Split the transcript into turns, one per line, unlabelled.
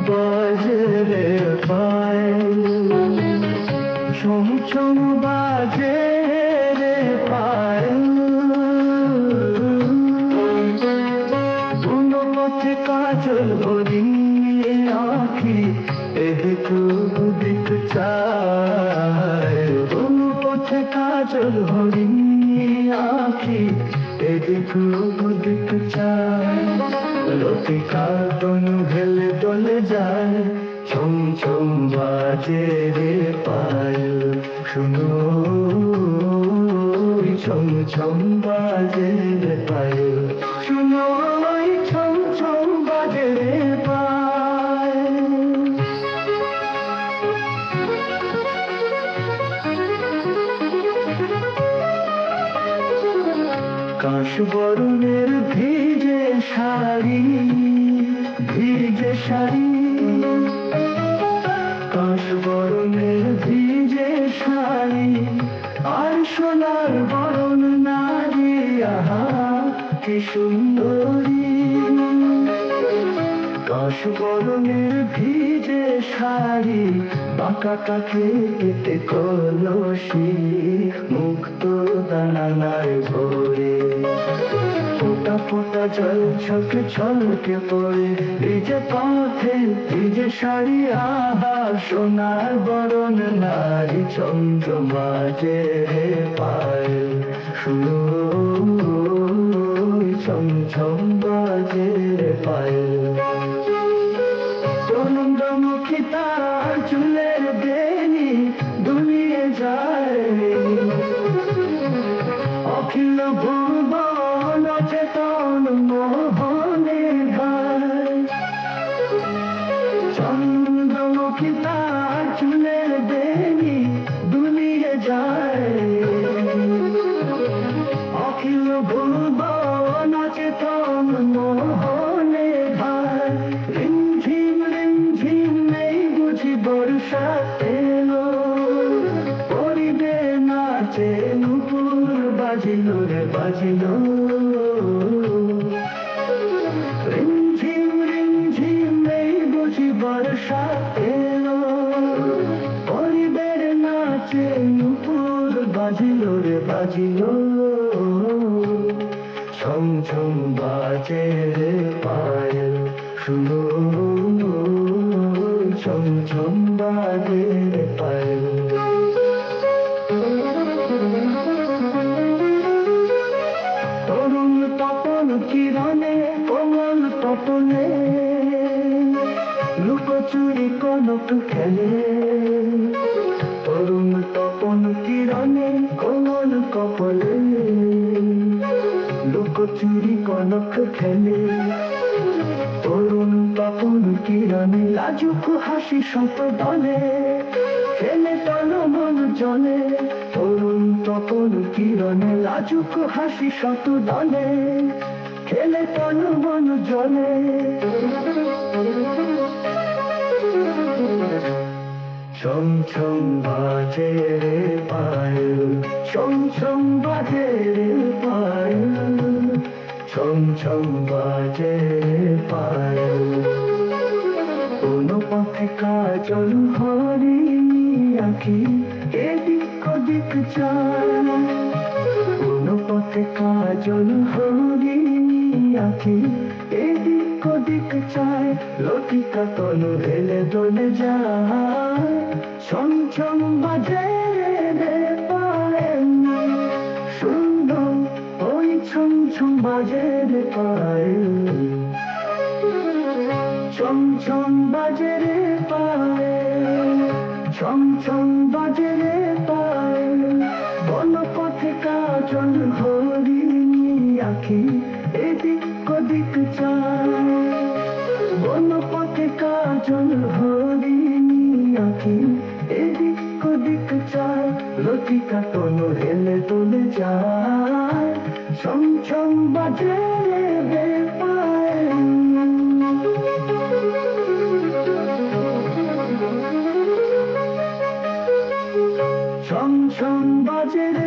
বাজে রে পায়েল, ছম ছম বাজে রে পায়েল। বুনো পথে কাজল ভরিয়ে আঁখি এদিক ওদিক চায়। বুনো পথে কাজল ভরিয়ে আঁখি এদিক ওদিক চায়। লতিকা তনু হেলে দোলে যায়, ছম ছম বাজে রে পায়েল। শুনো ছম ছম বাজে রে পায়েল, শুনো ছম ছম বাজে রে পায়েল। কাশ বরণের ভিজে শাড়ি, ভিজে শাড়ি, কাশ বরণের ভিজে শাড়ি আর সোনার বরণ নারী, আহা কি সুন্দরী। কাশ বরণের ভিজে শাড়ি, বাঁকা কাকে কেটে কলসি, মুক্ত দানায় ভরে। ফোটা ফোটা জল ছকে ছলকে পড়ে, ভিজে পথে ভিজে শাড়ি, আহা সোনার বরণ নারী। চন্দ্র বাজে রে পায়েল, শুনো ছম ছম বাজে রে পায়েল। চন্দ্রমুখী তার চুলের বেনি দুলিয়ে যায়, অখিল ভুবন চেতন মোহনে ধায়। চন্দ্রমুখী তার চুলের বেনি দুলিয়ে যায়, অখিল ভুবন চেতন মোহনে ধায়। রিমঝিম রিমঝিম নেই বুঝি বর্ষা এলো, পরিবে নাচে নুপুর বাজিল রে বাজিল। রিমঝিম রিমঝিম নেই বুঝি বর্ষা এলো, পরিবের নাচে নুপুর বাজিল রে বাজিল। ছম ছম বাজে রে পায়েল, শুনো ছম ছম বাজে রে পায়েল। তরুণ তপন কিরণে কোমল তপনে, লুকোচুরি কনক খেলে। তরুণ তপন কিরণে কোমল কপলে, লুকোচুরি কনক খেলে। তরুণ তপন কিরণে লাজুক হাসি শত দলে, খেলে তন মন জলে। তরুণ তপন কিরণে লাজুক হাসি শত দলে, খেলে তন মন জলে। ছম ছম বাজে রে পায়েল, ছম ছম বাজে রে পায়েল, ছম ছম বাজে রে পায়েল। কোন পথে কাজল হরিণী আঁখি এদিক ওদিক চায়। কোন পথে কাজল হরিণী আঁখি এদিক ওদিক চায়। লতিকা তনু হেলে দোলে যায়, ছম ছম বাজে রে পায়েল। শুনো ওই ছম ছম বাজে রে পায়েল, ছম ছম বাজে রে পায়েল, ছম ছম বাজে রে পায়েল। বন পথে কাজল হরিণী আঁখি এদিক ওদিক চায়। বন পথে কাজল হরিণী আঁখি এদিক ওদিক চায়। লতিকা তনু হেলে দোলে যায়, ছম ছম বাজে রে পায়েল। ছম ছম বাজে রে